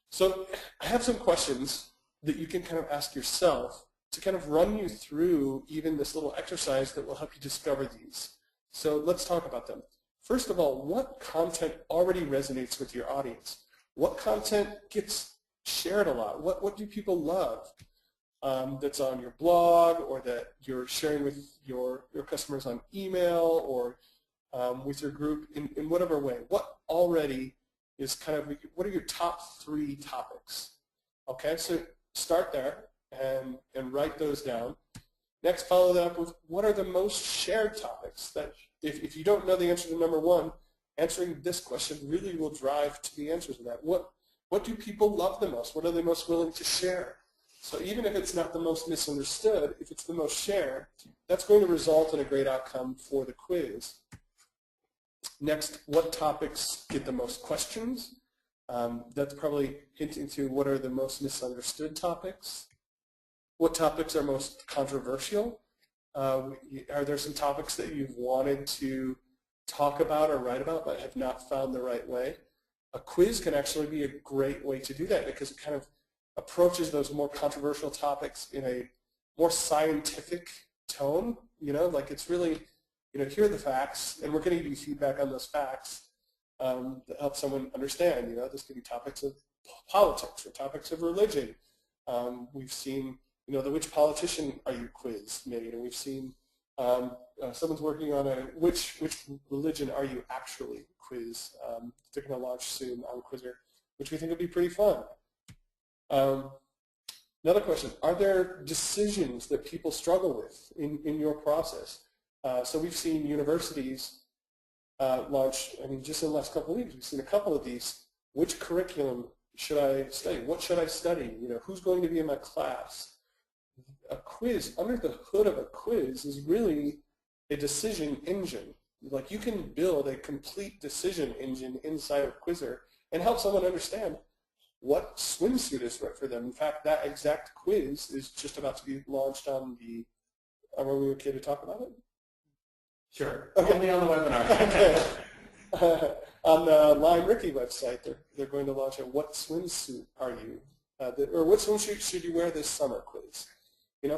So I have some questions that you can kind of ask yourself to kind of run you through even this little exercise that will help you discover these. So let's talk about them. First of all, what content already resonates with your audience? What content gets shared a lot? What do people love that's on your blog or that you're sharing with your customers on email or with your group in whatever way? What already is kind of, what are your top 3 topics? Okay, so start there and write those down. Next, follow that up with what are the most shared topics that if you don't know the answer to number 1, answering this question really will drive to the answer to that. What do people love the most? What are they most willing to share? So even if it's not the most misunderstood, if it's the most shared, that's going to result in a great outcome for the quiz. Next, what topics get the most questions? That's probably hinting to what are the most misunderstood topics. What topics are most controversial? Are there some topics that you've wanted to talk about or write about but have not found the right way? A quiz can actually be a great way to do that because it kind of approaches those more controversial topics in a more scientific tone, like it's really, here are the facts, and we're going to give you feedback on those facts that help someone understand. This could be topics of politics or topics of religion. We've seen, the which politician are you quiz made, and we've seen someone's working on a which religion are you actually quiz. They're going to launch soon on Quizzer, which we think would be pretty fun. Another question, are there decisions that people struggle with in your process? So we've seen universities launch, just in the last couple of weeks, we've seen a couple of these. Which curriculum should I study? What should I study? Who's going to be in my class? A quiz, under the hood of a quiz, is really a decision engine. Like you can build a complete decision engine inside of Quizzer and help someone understand what swimsuit is right for them. In fact, that exact quiz is just about to be launched on the, are we okay to talk about it? Sure. Okay. Only on the webinar. Okay. On the Lime Ricky website, they're going to launch a what swimsuit are you? Or what swimsuit should you wear this summer quiz?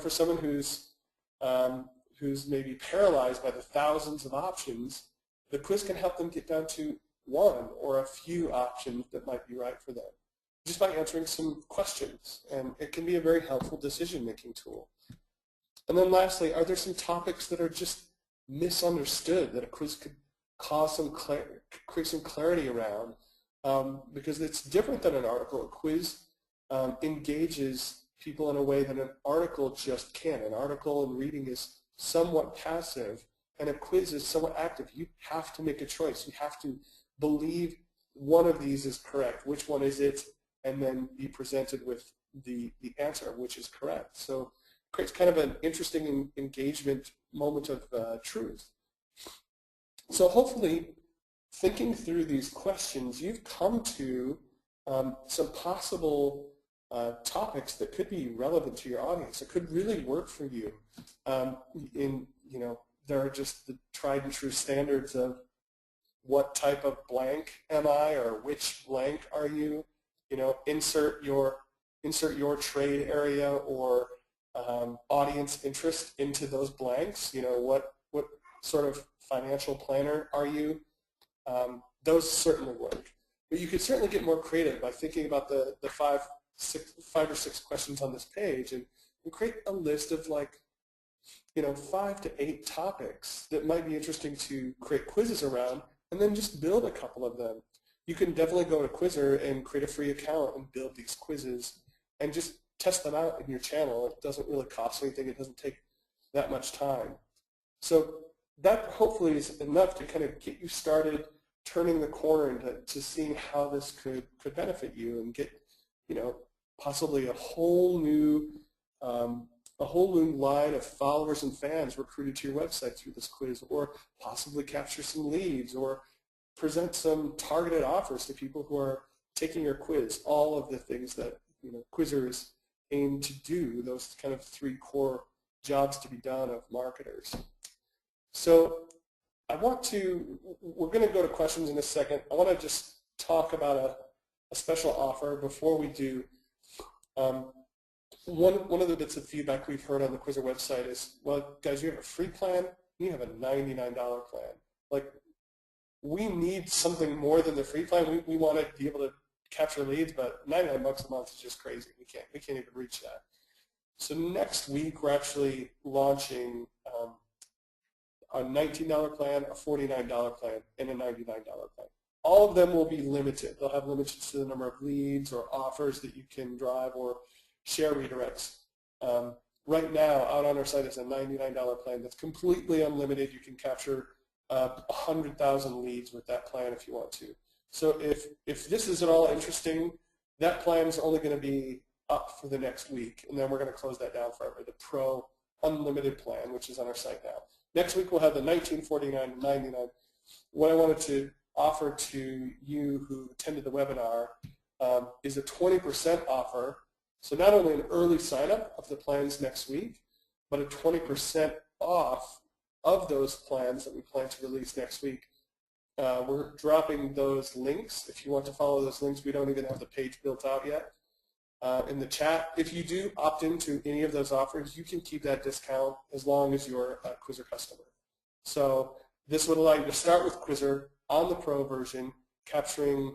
For someone who's maybe paralyzed by the thousands of options, the quiz can help them get down to one or a few options that might be right for them, just by answering some questions. And it can be a very helpful decision-making tool. And then lastly, are there some topics that are just misunderstood that a quiz could cause create some clarity around? Because it's different than an article. A quiz engages people in a way that an article just can't. An article and reading is somewhat passive, and a quiz is somewhat active. You have to make a choice. You have to believe one of these is correct. Which one is it? And then be presented with the answer, which is correct. So it creates kind of an interesting engagement moment of truth. So hopefully, thinking through these questions, you've come to some possible topics that could be relevant to your audience. It could really work for you. There are just the tried and true standards of what type of blank am I, or which blank are you? Insert your trade area or audience interest into those blanks. What sort of financial planner are you? Those certainly work. But you could certainly get more creative by thinking about the five or six questions on this page and create a list of 5 to 8 topics that might be interesting to create quizzes around, and then just build a couple of them. You can definitely go to Quizzer and create a free account and build these quizzes and just test them out in your channel. It doesn't really cost anything. It doesn't take that much time. So that hopefully is enough to kind of get you started turning the corner into seeing how this could benefit you and get, possibly a whole new line of followers and fans recruited to your website through this quiz, or possibly capture some leads, or present some targeted offers to people who are taking your quiz. All of the things that quizzers aim to do, those kind of 3 core jobs to be done of marketers. So we're going to go to questions in a second. I want to just talk about a special offer before we do. One of the bits of feedback we've heard on the Quizzer website is, well, guys, you have a free plan, you have a $99 plan. We need something more than the free plan. We want to be able to capture leads, but $99 a month is just crazy. We can't even reach that. So next week we're actually launching a $19 plan, a $49 plan, and a $99 plan. All of them will be limited. They'll have limits to the number of leads or offers that you can drive or share redirects. Right now, out on our site is a $99 plan that's completely unlimited. You can capture 100,000 leads with that plan if you want to. So if this is at all interesting, that plan is only going to be up for the next week, and then we're going to close that down forever. The Pro Unlimited plan, which is on our site now. Next week we'll have the $19, $49, and $99. What I wanted to offer to you who attended the webinar is a 20% offer. So not only an early sign-up of the plans next week, but a 20% off of those plans that we plan to release next week. We're dropping those links. If you want to follow those links, we don't even have the page built out yet. In the chat, if you do opt into any of those offers, you can keep that discount as long as you're a Quizzer customer. So this would allow you to start with Quizzer on the Pro version, capturing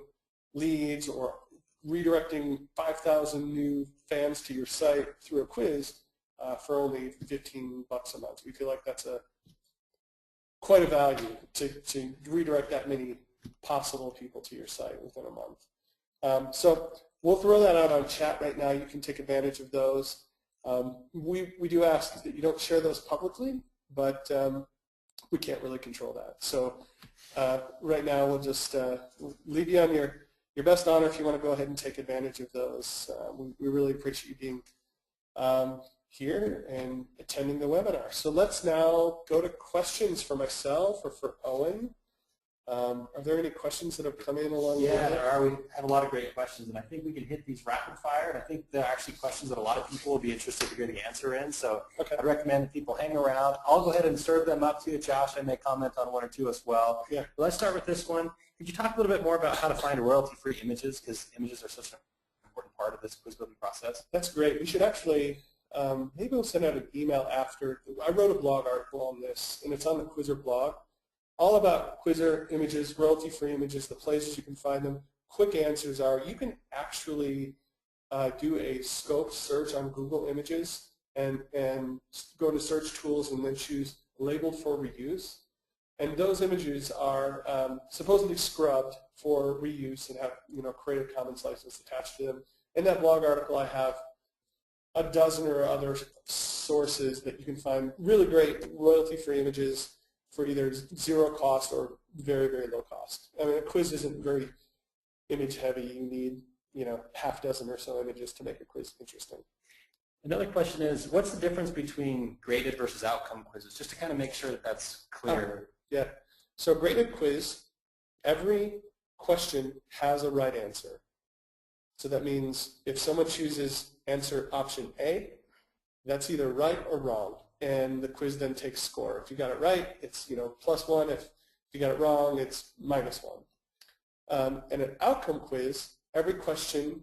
leads or redirecting 5,000 new fans to your site through a quiz for only $15 a month. We feel like that's quite a value to redirect that many possible people to your site within a month. So we'll throw that out on chat right now. You can take advantage of those. We do ask that you don't share those publicly, but we can't really control that. So right now we'll just leave you on your best honor if you want to go ahead and take advantage of those. We really appreciate you being here and attending the webinar. So let's now go to questions for myself or for Owen. Are there any questions that have come in along the way? Yeah, there are. We have a lot of great questions, and I think we can hit these rapid fire. And I think they're actually questions that a lot of people will be interested to hear the answer in. So okay. I'd recommend that people hang around. I'll go ahead and serve them up to you, Josh. I may comment on 1 or 2 as well. Yeah. But let's start with this one. Could you talk a little bit more about how to find royalty-free images, because images are such an important part of this quiz building process? That's great. We should actually, maybe we'll send out an email after. I wrote a blog article on this, and it's on the Quizzer blog, all about Quizzer images, royalty-free images, the places you can find them. Quick answers are you can actually do a scope search on Google Images and go to search tools and then choose labeled for reuse. And those images are supposedly scrubbed for reuse and have Creative Commons license attached to them. In that blog article, I have a dozen or other sources that you can find really great royalty-free images for either 0 cost or very, very low cost. I mean, a quiz isn't very image heavy. You need half dozen or so images to make a quiz interesting. Another question is, what's the difference between graded versus outcome quizzes? Just to kind of make sure that that's clear. Yeah. So graded quiz, every question has a right answer. So that means if someone chooses answer option A, that's either right or wrong, and the quiz then takes score. If you got it right, it's +1. If you got it wrong, it's -1. And an outcome quiz, every question,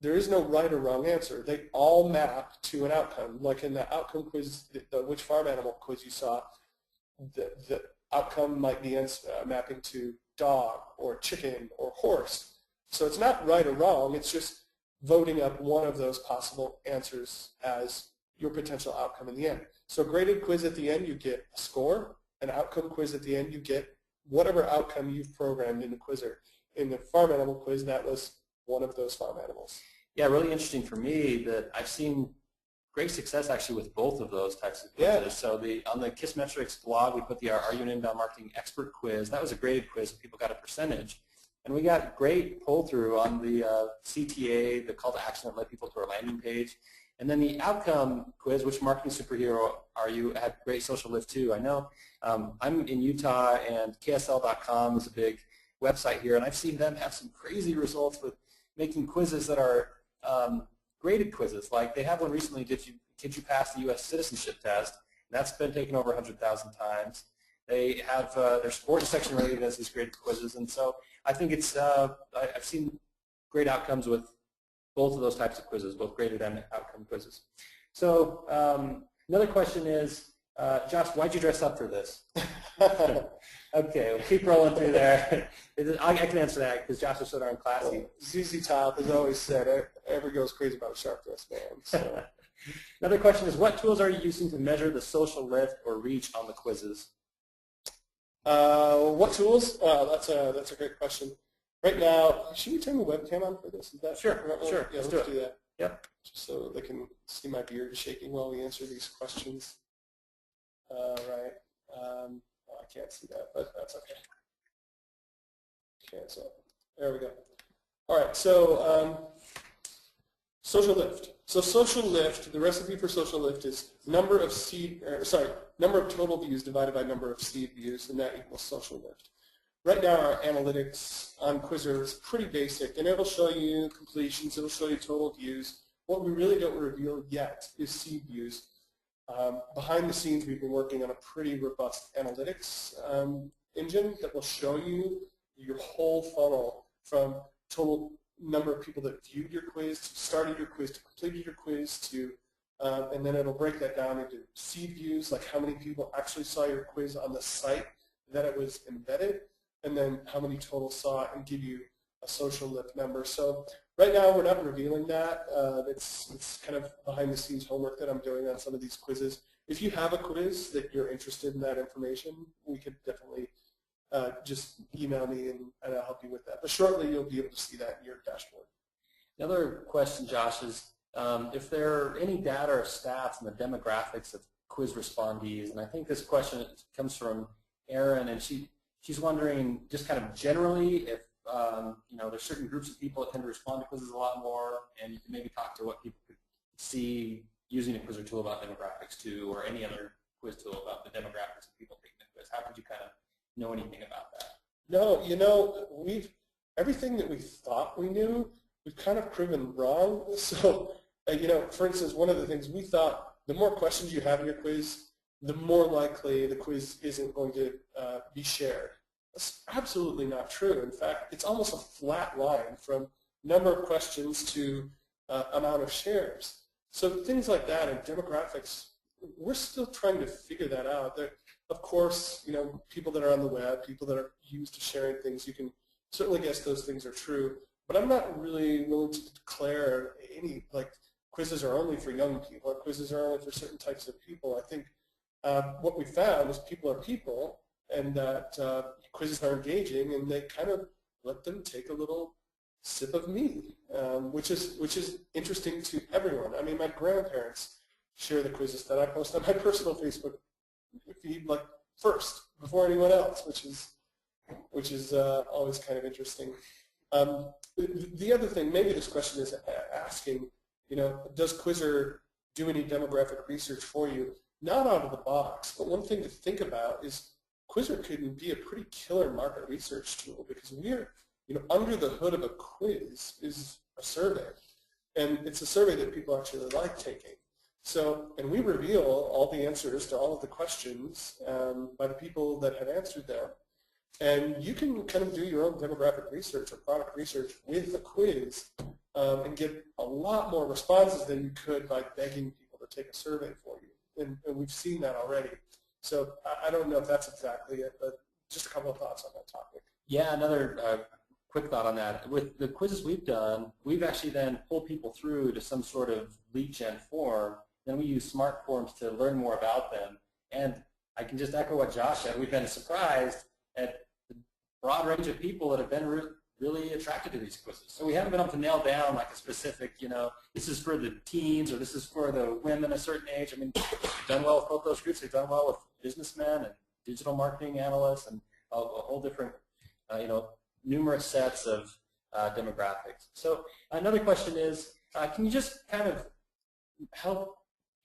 there is no right or wrong answer. They all map to an outcome. Like in the outcome quiz, the which farm animal quiz you saw, the outcome might be mapping to dog or chicken or horse. So it's not right or wrong, it's just voting up one of those possible answers as your potential outcome in the end. So a graded quiz at the end, you get a score. An outcome quiz at the end, you get whatever outcome you've programmed in the quizzer. In the farm animal quiz, that was one of those farm animals. Yeah, really interesting for me that I've seen great success actually with both of those types of quizzes. Yeah. So on the Kissmetrics blog, we put the Are You an Inbound Marketing Expert quiz. That was a graded quiz, and people got a percentage. And we got great pull-through on the CTA, the call to action that led people to our landing page. And then the outcome quiz, which marketing superhero are you, had great social lift too. I know I'm in Utah, and KSL.com is a big website here, and I've seen them have some crazy results with making quizzes that are graded quizzes. Like they have one recently, did you pass the U.S. citizenship test? And that's been taken over 100,000 times. They have their sports section rated as these graded quizzes, and so I think it's I've seen great outcomes with both of those types of quizzes, both graded and outcome quizzes. So another question is, Josh, why'd you dress up for this? Okay, we'll keep rolling through there. I can answer that because Josh is so darn classy. ZZ Top has always said, "Ever goes crazy about a sharp dressed man." So. Another question is, what tools are you using to measure the social lift or reach on the quizzes? What tools? That's a great question. Right now, should we turn the webcam on for this? Is that sure? Sure. Yeah, let's do that. Yep. Just so they can see my beard shaking while we answer these questions. Right. Oh, I can't see that, but that's okay. Cancel. There we go. All right. So social lift. So social lift. The recipe for social lift is number of total views divided by number of seed views, and that equals social lift. Right now, our analytics on Quizzer is pretty basic, and it'll show you completions, it'll show you total views. What we really don't reveal yet is seed views. Behind the scenes, we've been working on a pretty robust analytics engine that will show you your whole funnel from total number of people that viewed your quiz, to started your quiz, to completed your quiz, to and then it'll break that down into seed views, like how many people actually saw your quiz on the site that it was embedded, and then how many total saw it, and give you a social lift number. So right now we're not revealing that. It's kind of behind the scenes homework that I'm doing on some of these quizzes. If you have a quiz that you're interested in that information, we could definitely just email me and I'll help you with that. But shortly you'll be able to see that in your dashboard. Another question, Josh, is if there are any data or stats on the demographics of quiz respondees, and I think this question comes from Erin, and she's wondering just kind of generally if there's certain groups of people that tend to respond to quizzes a lot more, and you can maybe talk to what people could see using a Quizzer tool about demographics too, or any other quiz tool about the demographics of people taking the quiz. How could you kind of know anything about that? No, everything that we thought we knew, we've kind of proven wrong. So, for instance, one of the things we thought, the more questions you have in your quiz, the more likely the quiz isn't going to be shared. That's absolutely not true. In fact, it's almost a flat line from number of questions to amount of shares. So things like that and demographics, we're still trying to figure that out. There, of course, people that are on the web, people that are used to sharing things, you can certainly guess those things are true. But I'm not really willing to declare any, like, quizzes are only for young people or quizzes are only for certain types of people. I think what we found is people are people, and that quizzes are engaging, and they kind of let them take a little sip of me, which is interesting to everyone. I mean, my grandparents share the quizzes that I post on my personal Facebook feed like first, before anyone else, which is always kind of interesting. The other thing, maybe this question is asking, does Quizzer do any demographic research for you? Not out of the box, but one thing to think about is Quizzer could be a pretty killer market research tool, because we're under the hood of a quiz is a survey. And it's a survey that people actually like taking. So, and we reveal all the answers to all of the questions by the people that have answered them. And you can kind of do your own demographic research or product research with a quiz and get a lot more responses than you could by begging people to take a survey for you. And we've seen that already. So I don't know if that's exactly it, but just a couple of thoughts on that topic. Yeah, another quick thought on that. With the quizzes we've done, we've actually then pulled people through to some sort of lead gen form. Then we use smart forms to learn more about them. And I can just echo what Josh said. We've been surprised at the broad range of people that have been really attracted to these quizzes. So we haven't been able to nail down like a specific, this is for the teens or this is for the women a certain age. I mean, they've done well with both those groups. They've done well with businessmen and digital marketing analysts and a whole different, numerous sets of demographics. So another question is, can you just kind of help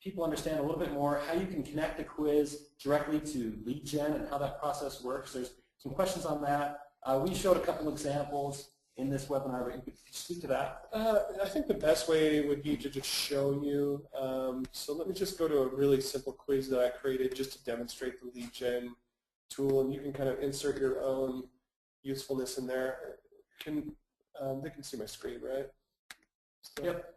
people understand a little bit more how you can connect the quiz directly to lead gen and how that process works? There's some questions on that. We showed a couple examples in this webinar, but could you speak to that? I think the best way would be to just show you. So let me just go to a really simple quiz that I created just to demonstrate the lead gen tool, and you can kind of insert your own usefulness in there. They can see my screen, right? So, yep.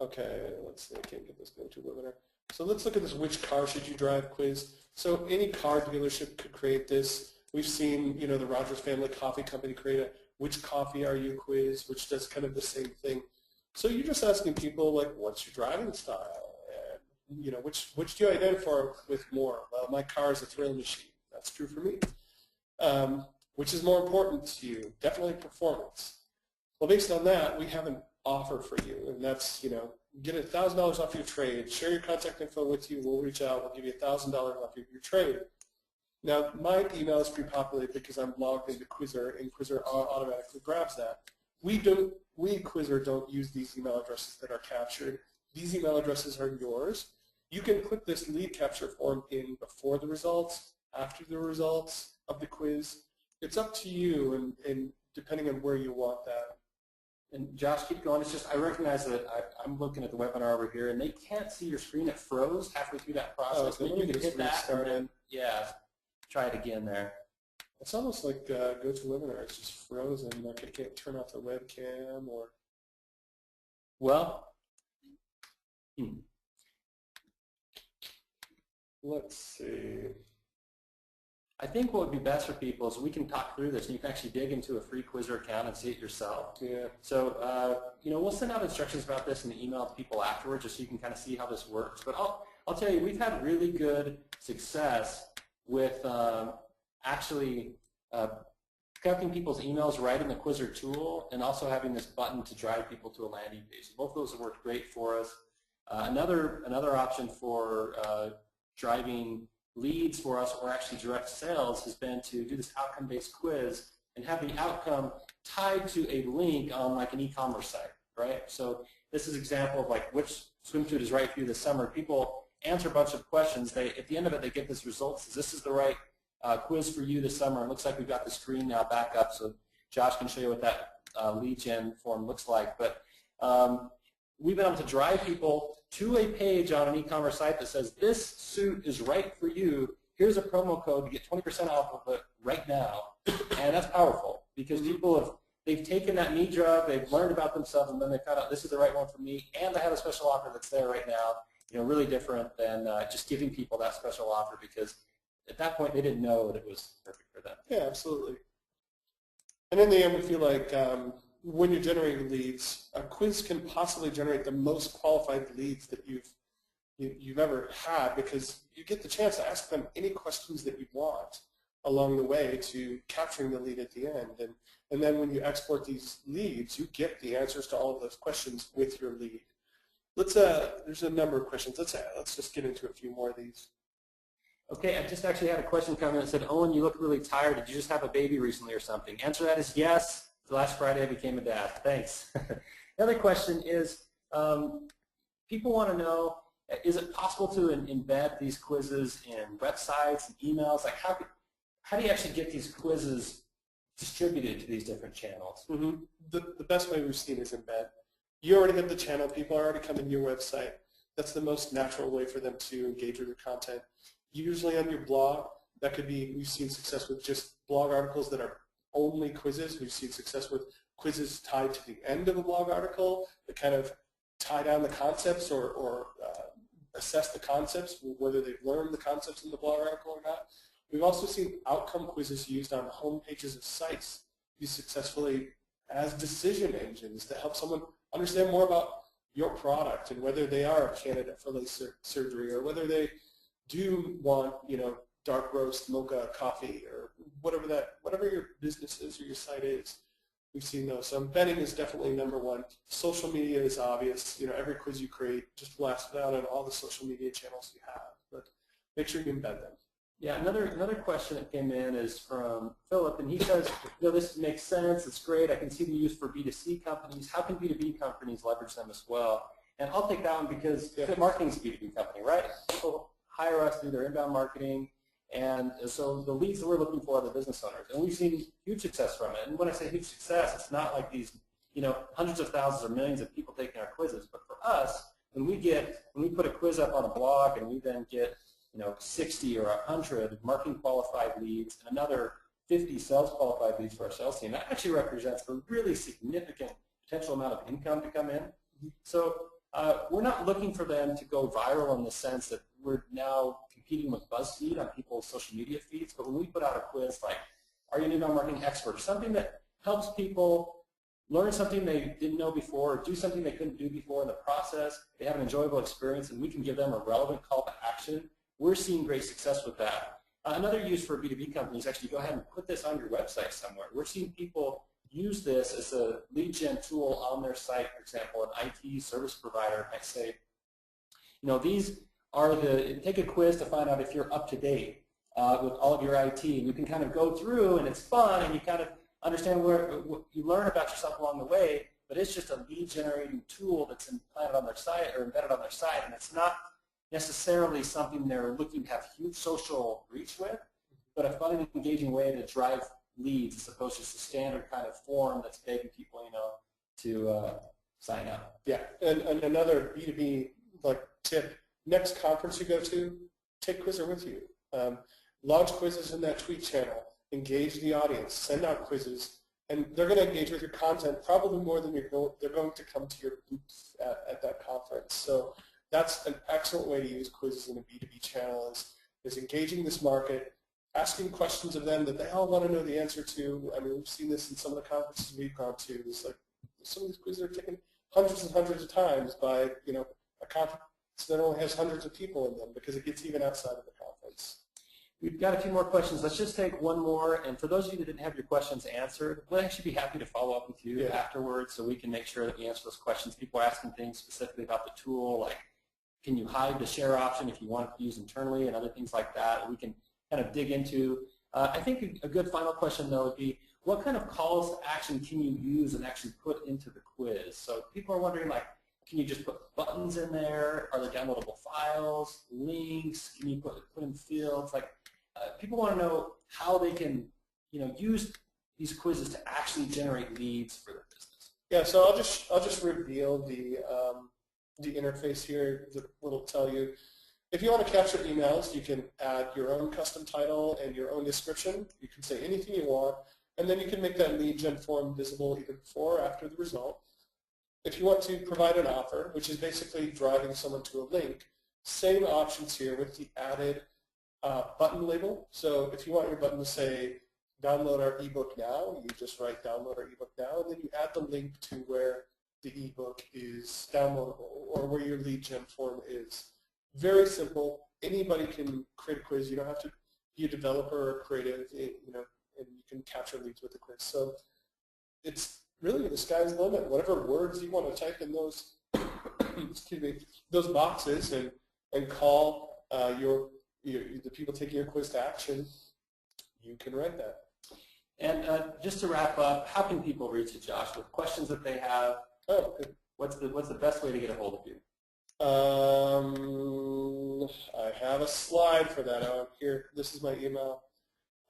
Okay, let's see. I can't get this going to webinar. So let's look at this which car should you drive quiz. So any car dealership could create this. We've seen, the Rogers Family Coffee Company create a which coffee are you quiz, which does kind of the same thing. So you're just asking people, like, what's your driving style? And, which do you identify with more? Well, my car is a thrill machine. That's true for me. Which is more important to you? Definitely performance. Well, based on that, we have an offer for you, and that's, get $1,000 off your trade. Share your contact info with you. We'll reach out. We'll give you $1,000 off your trade. Now, my email is pre-populated because I'm logged into Quizzer, and Quizzer automatically grabs that. We, Quizzer, don't use these email addresses that are captured. These email addresses are yours. You can put this lead capture form in before the results, after the results of the quiz. It's up to you, and depending on where you want that. And Josh, keep going. It's just I recognize that I'm looking at the webinar over here, and they can't see your screen. It froze halfway through that process. So maybe you can hit that, and then, try it again there. It's almost like GoToWebinar. It's just frozen. Like I can't turn off the webcam or. Well, let's see. I think what would be best for people is we can talk through this, and you can actually dig into a free Quizzer account and see it yourself. Yeah. So, we'll send out instructions about this in the email to people afterwards, just so you can kind of see how this works. But I'll tell you, we've had really good success with actually collecting people's emails right in the Quizzer tool, and also having this button to drive people to a landing page. Both of those have worked great for us. Another option for driving leads for us, or actually direct sales, has been to do this outcome-based quiz and have the outcome tied to a link on like an e-commerce site, right? So this is an example of like which swimsuit is right for you this summer. People answer a bunch of questions. At the end of it, they get this result. Says this is the right quiz for you this summer. It looks like we've got the screen now back up, so Josh can show you what that lead gen form looks like. But we've been able to drive people to a page on an e-commerce site that says this suit is right for you. Here's a promo code to get 20% off of it right now. And that's powerful because people they've taken that me drug, they've learned about themselves, and then they found out this is the right one for me, and they have a special offer that's there right now. Really different than just giving people that special offer, because at that point they didn't know that it was perfect for them. Yeah, absolutely. And in the end, we feel like when you're generating leads, a quiz can possibly generate the most qualified leads that you've ever had, because you get the chance to ask them any questions that you want along the way to capturing the lead at the end. And then when you export these leads, you get the answers to all of those questions with your lead. There's a number of questions. Let's just get into a few more of these. Okay, I just actually had a question come in that said, Owen, you look really tired. Did you just have a baby recently or something? Answer to that is yes. Last Friday I became a dad. Thanks. The other question is, people want to know, is it possible to embed these quizzes in websites and emails? Like how do you actually get these quizzes distributed to these different channels? Mm-hmm. The best way we've seen is embed. You already have the channel. People are already coming to your website. That's the most natural way for them to engage with your content. Usually on your blog, that could be, we've seen success with just blog articles that are only quizzes. We've seen success with quizzes tied to the end of a blog article that kind of tie down the concepts or assess the concepts, whether they've learned the concepts in the blog article or not. We've also seen outcome quizzes used on the home pages of sites used successfully as decision engines to help someone understand more about your product and whether they are a candidate for laser surgery or whether they do want, dark roast mocha coffee or whatever your business is or your site is. We've seen those. So embedding is definitely number one. Social media is obvious. Every quiz you create, just blast it out on all the social media channels you have. But make sure you embed them. Yeah, another question that came in is from Philip, and he says, this makes sense, it's great, I can see the use for B2C companies. How can B2B companies leverage them as well? And I'll take that one because marketing is a B2B company, right? People hire us through their inbound marketing, and so the leads that we're looking for are the business owners. And we've seen huge success from it. And when I say huge success, it's not like these, hundreds of thousands or millions of people taking our quizzes. But for us, when we put a quiz up on a blog and we then get 60 or 100 marketing qualified leads and another 50 sales qualified leads for our sales team, that actually represents a really significant potential amount of income to come in. So we're not looking for them to go viral in the sense that we're now competing with BuzzFeed on people's social media feeds, but when we put out a quiz like, are you an inbound marketing expert, something that helps people learn something they didn't know before, or do something they couldn't do before in the process, they have an enjoyable experience, and we can give them a relevant call to action, we're seeing great success with that. Another use for B2B companies, actually go ahead and put this on your website somewhere. We're seeing people use this as a lead gen tool on their site. For example, an IT service provider might say, these are take a quiz to find out if you're up to date with all of your IT. And you can kind of go through, and it's fun, and you kind of understand what you learn about yourself along the way, but it's just a lead generating tool that's implanted on their site or embedded on their site, and it's not necessarily something they're looking to have huge social reach with, but a fun and engaging way to drive leads as opposed to just a standard kind of form that's begging people, to sign up. Yeah, and another B2B tip, next conference you go to, take Quizzer with you. Launch quizzes in that tweet channel, engage the audience, send out quizzes, and they're going to engage with your content probably more than they're going to come to your booth at that conference. So that's an excellent way to use quizzes in a B2B channel is engaging this market, asking questions of them that they all want to know the answer to. I mean, we've seen this in some of the conferences we've gone to. It's like some of these quizzes are taken hundreds and hundreds of times by, a conference that only has hundreds of people in them because it gets even outside of the conference. We've got a few more questions. Let's just take one more. And for those of you that didn't have your questions answered, we'll actually be happy to follow up with you afterwards so we can make sure that we answer those questions. People are asking things specifically about the tool, like can you hide the share option if you want it to use internally and other things like that. We can kind of dig into. I think a good final question, though, would be what kind of calls to action can you use and actually put into the quiz? So people are wondering, can you just put buttons in there? Are there downloadable files, links? Can you put in fields? People want to know how they can, use these quizzes to actually generate leads for their business. Yeah, so I'll just reveal the interface here that will tell you. If you want to capture emails, you can add your own custom title and your own description. You can say anything you want, and then you can make that lead gen form visible either before or after the result. If you want to provide an offer, which is basically driving someone to a link, same options here with the added button label. So if you want your button to say download our ebook now, you just write download our ebook now, and then you add the link to where the ebook is downloadable or where your lead gen form is. Very simple. Anybody can create a quiz. You don't have to be a developer or creative, and you can capture leads with the quiz. So it's really the sky's the limit. Whatever words you want to type in those, excuse me, those boxes and call the people taking your quiz to action, you can write that. And just to wrap up, how can people reach you, Josh, with questions that they have? Oh, good. What's the best way to get a hold of you? I have a slide for that out here. This is my email.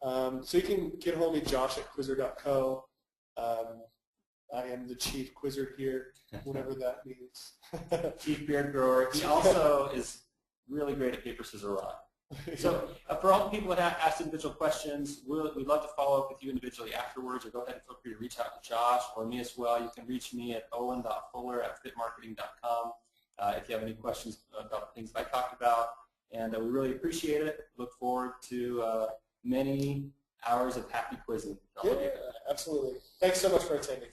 So you can get a hold of me, josh@quizzer.co. I am the chief quizzer here, whatever that means. Chief beard grower. He also is really great at paper, scissors, rock. So for all the people that have asked individual questions, we'd love to follow up with you individually afterwards, or go ahead and feel free to reach out to Josh or me as well. You can reach me at owen.fuller@fitmarketing.com if you have any questions about the things I talked about. And we really appreciate it. Look forward to many hours of happy quizzing. Yeah, absolutely. Thanks so much for attending.